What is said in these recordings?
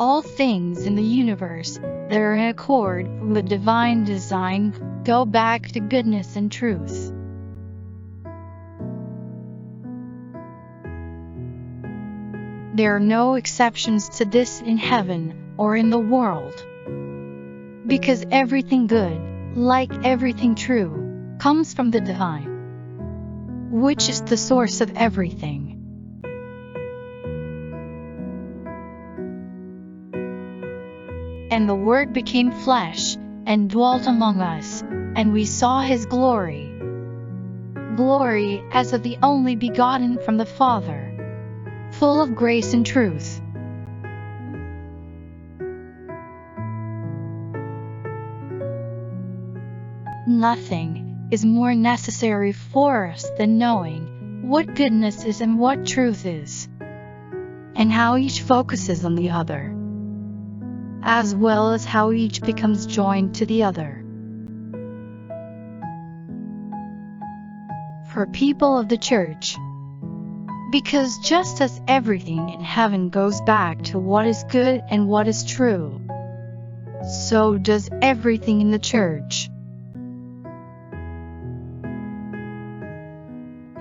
All things in the universe that are in accord with the divine design go back to goodness and truth. There are no exceptions to this in heaven or in the world. Because everything good, like everything true, comes from the divine, which is the source of everything. And the Word became flesh, and dwelt among us, and we saw his glory. Glory as of the only begotten from the Father, full of grace and truth. Nothing is more necessary for us than knowing what goodness is and what truth is, and how each focuses on the other, as well as how each becomes joined to the other. For people of the Church, because just as everything in heaven goes back to what is good and what is true, so does everything in the Church.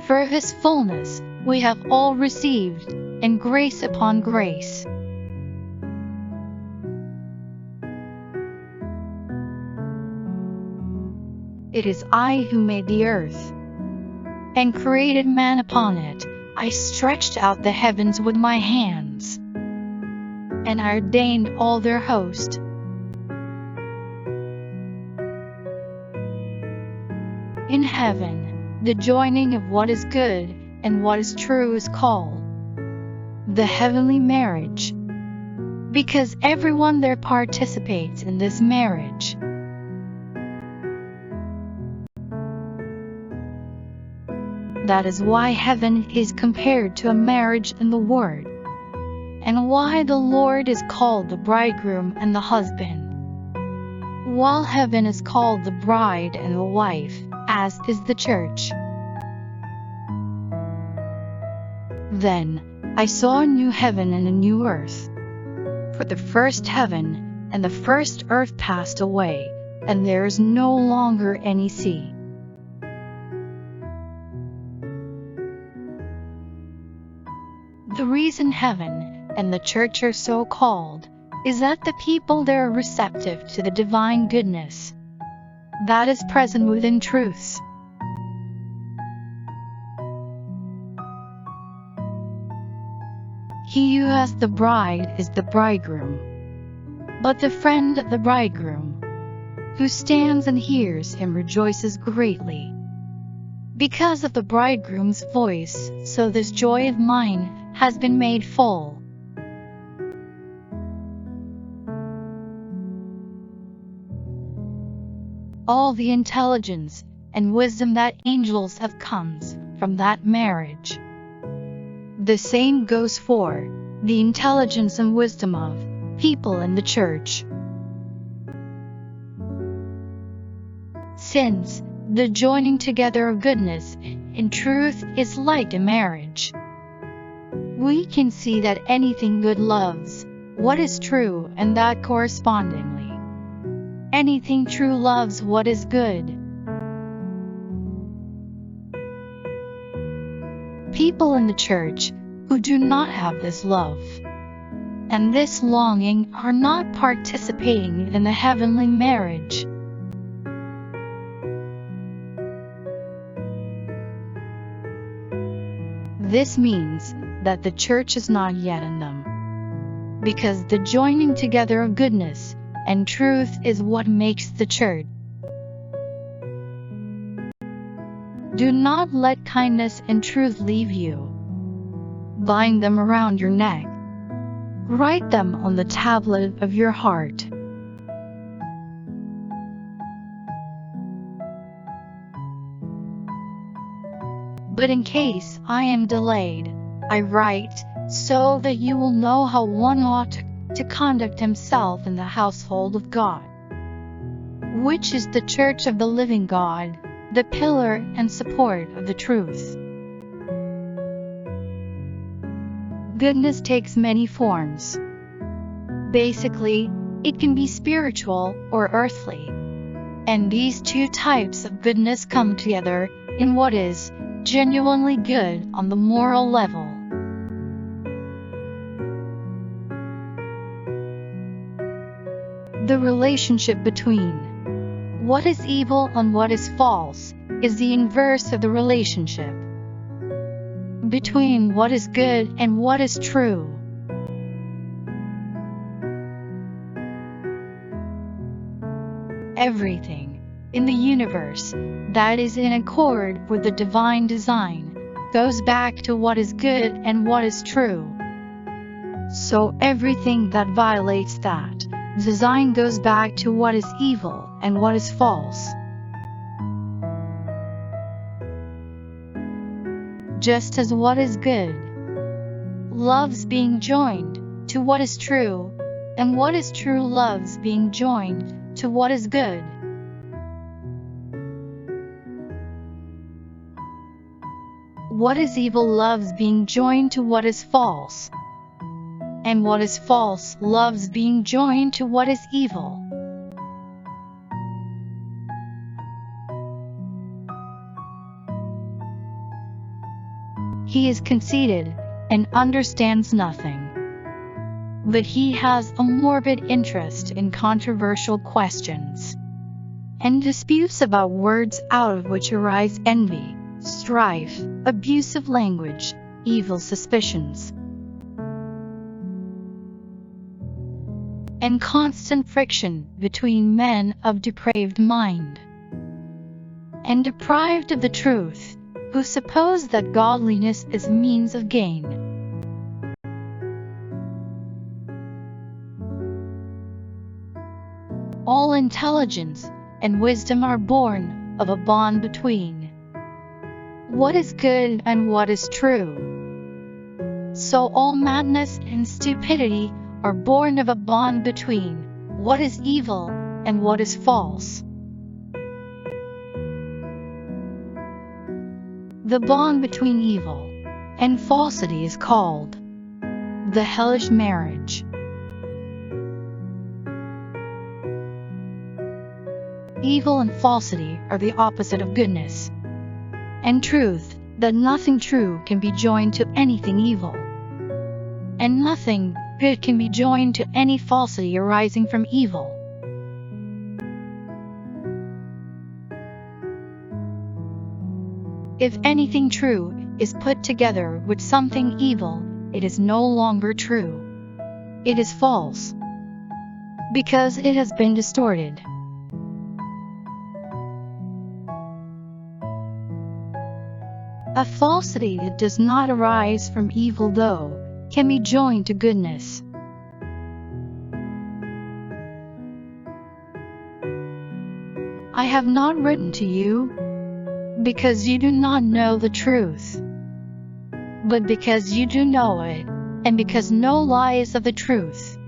For his fullness we have all received, and grace upon grace. It is I who made the earth, and created man upon it. I stretched out the heavens with my hands, and I ordained all their host. In heaven, the joining of what is good and what is true is called the heavenly marriage, because everyone there participates in this marriage. That is why heaven is compared to a marriage in the Word, and why the Lord is called the bridegroom and the husband, while heaven is called the bride and the wife, as is the Church. Then I saw a new heaven and a new earth, for the first heaven and the first earth passed away, and there is no longer any sea. The reason heaven and the Church are so called is that the people there are receptive to the divine goodness that is present within truths. He who has the bride is the bridegroom, but the friend of the bridegroom, who stands and hears him, rejoices greatly because of the bridegroom's voice. So this joy of mine has been made full. All the intelligence and wisdom that angels have comes from that marriage. The same goes for the intelligence and wisdom of people in the Church. Since the joining together of goodness and truth is like a marriage, we can see that anything good loves what is true, and that correspondingly, anything true loves what is good. People in the Church who do not have this love and this longing are not participating in the heavenly marriage. This means that the Church is not yet in them, because the joining together of goodness and truth is what makes the Church. Do not let kindness and truth leave you. Bind them around your neck. Write them on the tablet of your heart. But in case I am delayed, I write, so that you will know how one ought to conduct himself in the household of God, which is the Church of the living God, the pillar and support of the truth. Goodness takes many forms. Basically, it can be spiritual or earthly. And these two types of goodness come together in what is genuinely good on the moral level. The relationship between what is evil and what is false is the inverse of the relationship between what is good and what is true. Everything in the universe that is in accord with the divine design goes back to what is good and what is true. So everything that violates that design goes back to what is evil and what is false. Just as what is good loves being joined to what is true, and what is true loves being joined to what is good. What is evil loves being joined to what is false, and what is false loves being joined to what is evil. He is conceited and understands nothing, but he has a morbid interest in controversial questions and disputes about words out of which arise envy, strife, abusive language, evil suspicions, and constant friction between men of depraved mind and deprived of the truth, who suppose that godliness is a means of gain. All intelligence and wisdom are born of a bond between what is good and what is true. So all madness and stupidity are born of a bond between what is evil and what is false. The bond between evil and falsity is called the hellish marriage. Evil and falsity are the opposite of goodness and truth, that nothing true can be joined to anything evil, and nothing good can be joined to any falsity arising from evil. If anything true is put together with something evil, it is no longer true. It is false, because it has been distorted. A falsity that does not arise from evil, though, can be joined to goodness. I have not written to you because you do not know the truth, but because you do know it, and because no lie is of the truth.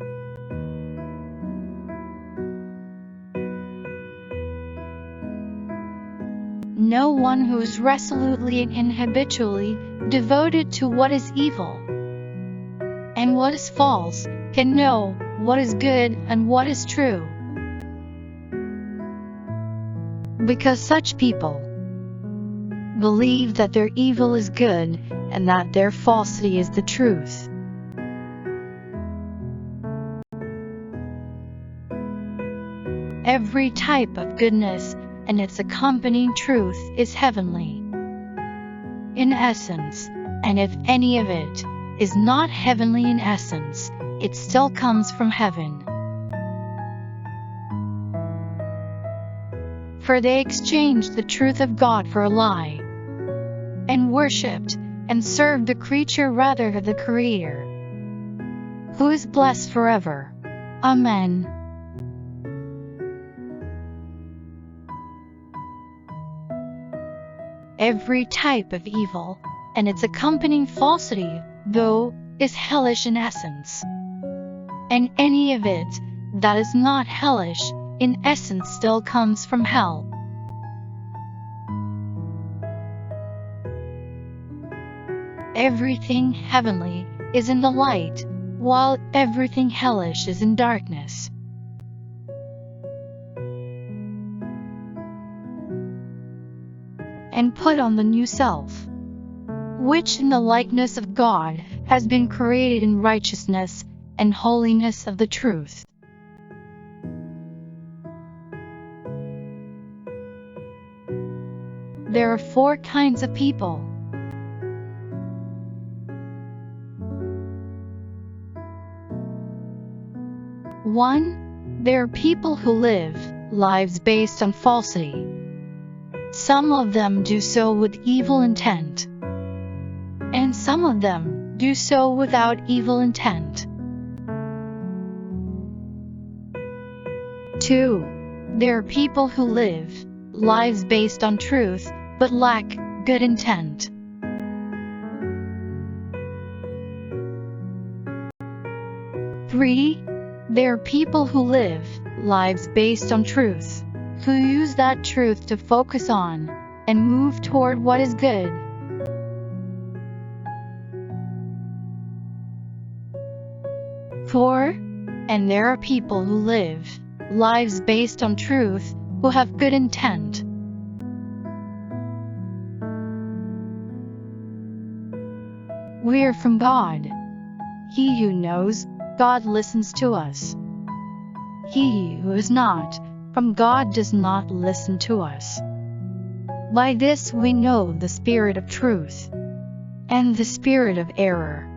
No one who is resolutely and habitually devoted to what is evil and what is false can know what is good and what is true, because such people believe that their evil is good and that their falsity is the truth. Every type of goodness and its accompanying truth is heavenly in essence, and if any of it is not heavenly in essence, it still comes from heaven. For they exchanged the truth of God for a lie, and worshipped and served the creature rather than the Creator, who is blessed forever. Amen. Every type of evil and its accompanying falsity, though, is hellish in essence, and any of it that is not hellish in essence still comes from hell. Everything heavenly is in the light, while everything hellish is in darkness. And put on the new self, which in the likeness of God has been created in righteousness and holiness of the truth. There are 4 kinds of people. 1. There are people who live lives based on falsity. Some of them do so with evil intent, and some of them do so without evil intent. 2. There are people who live lives based on truth, but lack good intent. 3. There are people who live lives based on truth, who use that truth to focus on and move toward what is good. 4. And there are people who live lives based on truth, who have good intent. We are from God. He who knows God listens to us. He who is not from God does not listen to us. By this we know the spirit of truth and the spirit of error.